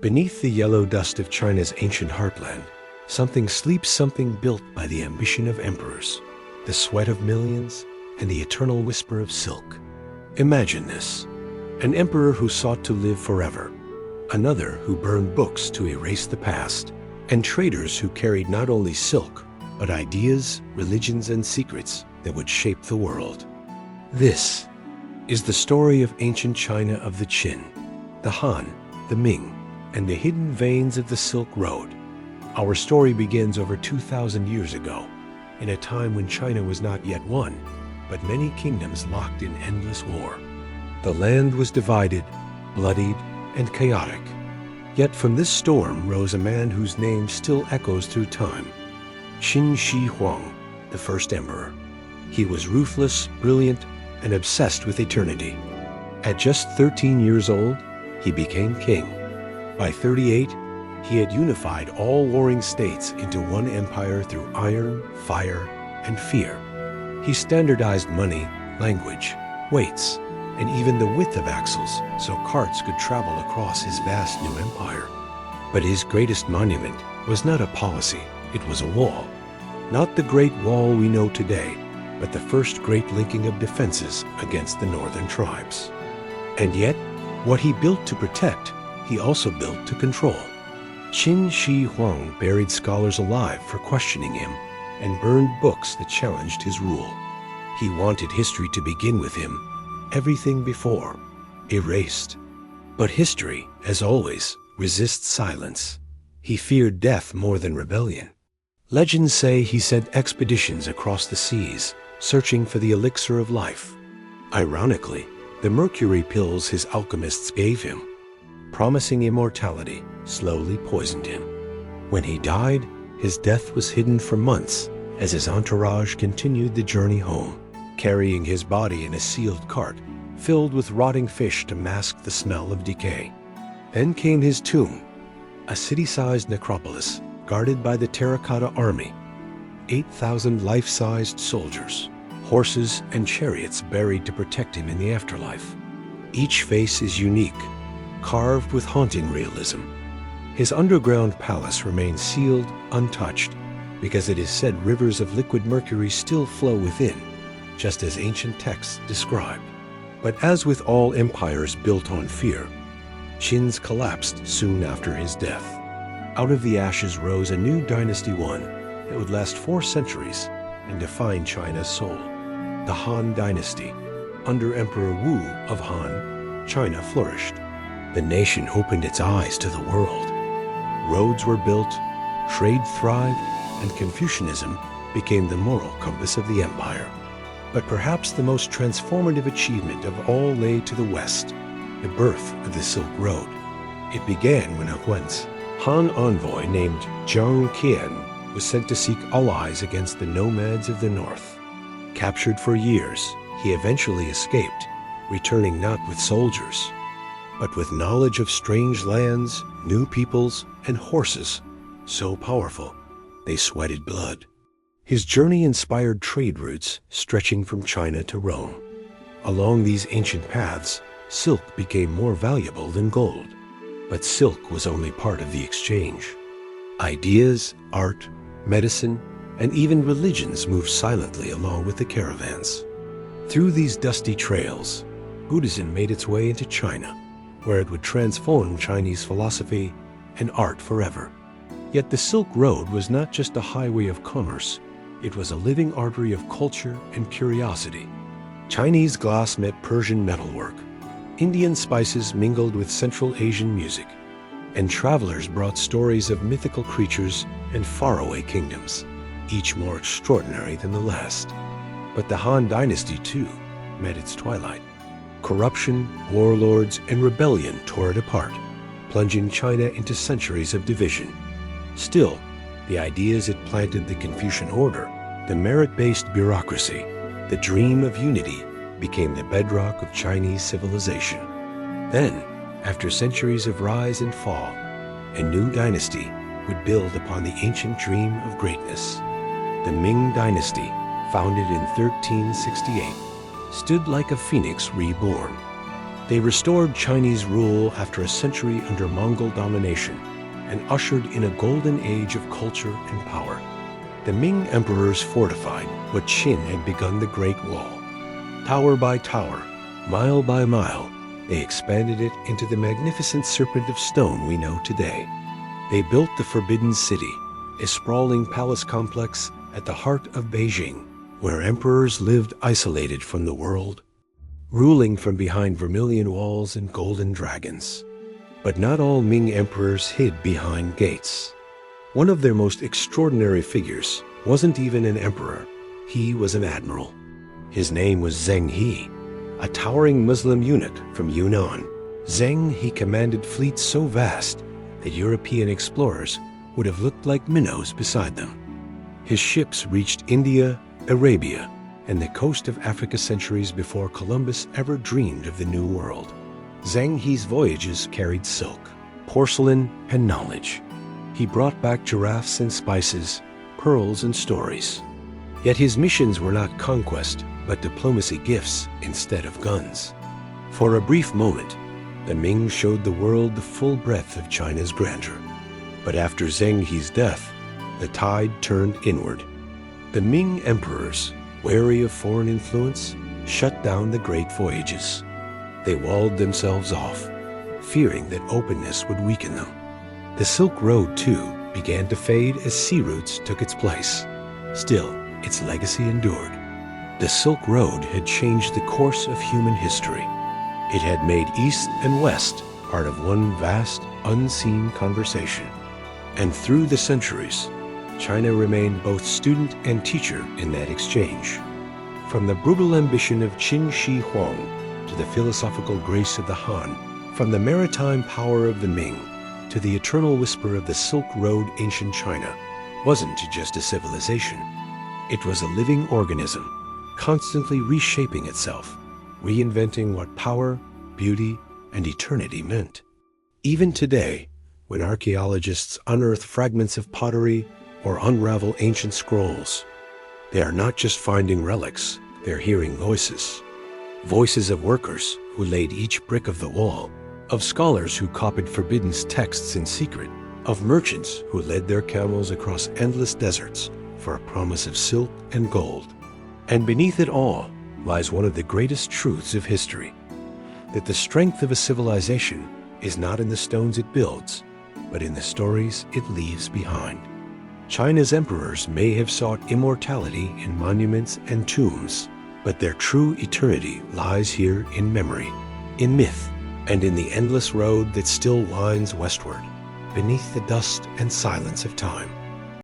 Beneath the yellow dust of China's ancient heartland, something sleeps, something built by the ambition of emperors, the sweat of millions, and the eternal whisper of silk. Imagine this: an emperor who sought to live forever, another who burned books to erase the past, and traders who carried not only silk, but ideas, religions, and secrets that would shape the world. This is the story of ancient China, of the Qin, the Han, the Ming, and the hidden veins of the Silk Road. Our story begins over 2,000 years ago, in a time when China was not yet one, but many kingdoms locked in endless war. The land was divided, bloodied, and chaotic. Yet from this storm rose a man whose name still echoes through time: Qin Shi Huang, the first emperor. He was ruthless, brilliant, and obsessed with eternity. At just 13 years old, he became king. By 38, he had unified all warring states into one empire through iron, fire, and fear. He standardized money, language, weights, and even the width of axles so carts could travel across his vast new empire. But his greatest monument was not a policy, it was a wall. Not the Great Wall we know today, but the first great linking of defenses against the northern tribes. And yet, what he built to protect, he also built to control. Qin Shi Huang buried scholars alive for questioning him and burned books that challenged his rule. He wanted history to begin with him, everything before, erased. But history, as always, resists silence. He feared death more than rebellion. Legends say he sent expeditions across the seas, searching for the elixir of life. Ironically, the mercury pills his alchemists gave him, promising immortality, slowly poisoned him. When he died, his death was hidden for months as his entourage continued the journey home, carrying his body in a sealed cart filled with rotting fish to mask the smell of decay. Then came his tomb, a city-sized necropolis guarded by the Terracotta army, 8,000 life-sized soldiers, horses and chariots buried to protect him in the afterlife. Each face is unique, carved with haunting realism. His underground palace remains sealed, untouched, because it is said rivers of liquid mercury still flow within, just as ancient texts described. But as with all empires built on fear, Qin's collapsed soon after his death. Out of the ashes rose a new dynasty, one that would last 4 centuries and define China's soul, the Han Dynasty. Under Emperor Wu of Han, China flourished. The nation opened its eyes to the world. Roads were built, trade thrived, and Confucianism became the moral compass of the empire. But perhaps the most transformative achievement of all lay to the west, the birth of the Silk Road. It began when a once Han envoy named Zhang Qian was sent to seek allies against the nomads of the north. Captured for years, he eventually escaped, returning not with soldiers, but with knowledge of strange lands, new peoples, and horses so powerful they sweated blood. His journey inspired trade routes stretching from China to Rome. Along these ancient paths, silk became more valuable than gold. But silk was only part of the exchange. Ideas, art, medicine, and even religions moved silently along with the caravans. Through these dusty trails, Buddhism made its way into China, where it would transform Chinese philosophy and art forever. Yet the Silk Road was not just a highway of commerce, it was a living artery of culture and curiosity. Chinese glass met Persian metalwork, Indian spices mingled with Central Asian music, and travelers brought stories of mythical creatures and faraway kingdoms, each more extraordinary than the last. But the Han Dynasty, too, met its twilight. Corruption, warlords, and rebellion tore it apart, plunging China into centuries of division. Still, the ideas it planted, the Confucian order, the merit-based bureaucracy, the dream of unity, became the bedrock of Chinese civilization. Then, after centuries of rise and fall, a new dynasty would build upon the ancient dream of greatness. The Ming Dynasty, founded in 1368, stood like a phoenix reborn. They restored Chinese rule after a century under Mongol domination and ushered in a golden age of culture and power. The Ming emperors fortified what Qin had begun the Great Wall. Tower by tower, mile by mile, they expanded it into the magnificent serpent of stone we know today. They built the Forbidden City, a sprawling palace complex at the heart of Beijing, where emperors lived isolated from the world, ruling from behind vermilion walls and golden dragons. But not all Ming emperors hid behind gates. One of their most extraordinary figures wasn't even an emperor. He was an admiral. His name was Zheng He, a towering Muslim eunuch from Yunnan. Zheng He commanded fleets so vast that European explorers would have looked like minnows beside them. His ships reached India, Arabia, and the coast of Africa centuries before Columbus ever dreamed of the New World. Zheng He's voyages carried silk, porcelain, and knowledge. He brought back giraffes and spices, pearls and stories. Yet his missions were not conquest, but diplomacy gifts instead of guns. For a brief moment, the Ming showed the world the full breadth of China's grandeur. But after Zheng He's death, the tide turned inward. The Ming emperors, wary of foreign influence, shut down the great voyages. They walled themselves off, fearing that openness would weaken them. The Silk Road, too, began to fade as sea routes took its place. Still, its legacy endured. The Silk Road had changed the course of human history. It had made East and West part of one vast, unseen conversation. And through the centuries, China remained both student and teacher in that exchange. From the brutal ambition of Qin Shi Huang to the philosophical grace of the Han, from the maritime power of the Ming to the eternal whisper of the Silk Road, ancient China wasn't just a civilization. It was a living organism, constantly reshaping itself, reinventing what power, beauty, and eternity meant. Even today, when archaeologists unearth fragments of pottery or unravel ancient scrolls, they are not just finding relics, they're hearing voices. Voices of workers who laid each brick of the wall, of scholars who copied forbidden texts in secret, of merchants who led their camels across endless deserts for a promise of silk and gold. And beneath it all lies one of the greatest truths of history, that the strength of a civilization is not in the stones it builds, but in the stories it leaves behind. China's emperors may have sought immortality in monuments and tombs, but their true eternity lies here in memory, in myth, and in the endless road that still winds westward, beneath the dust and silence of time.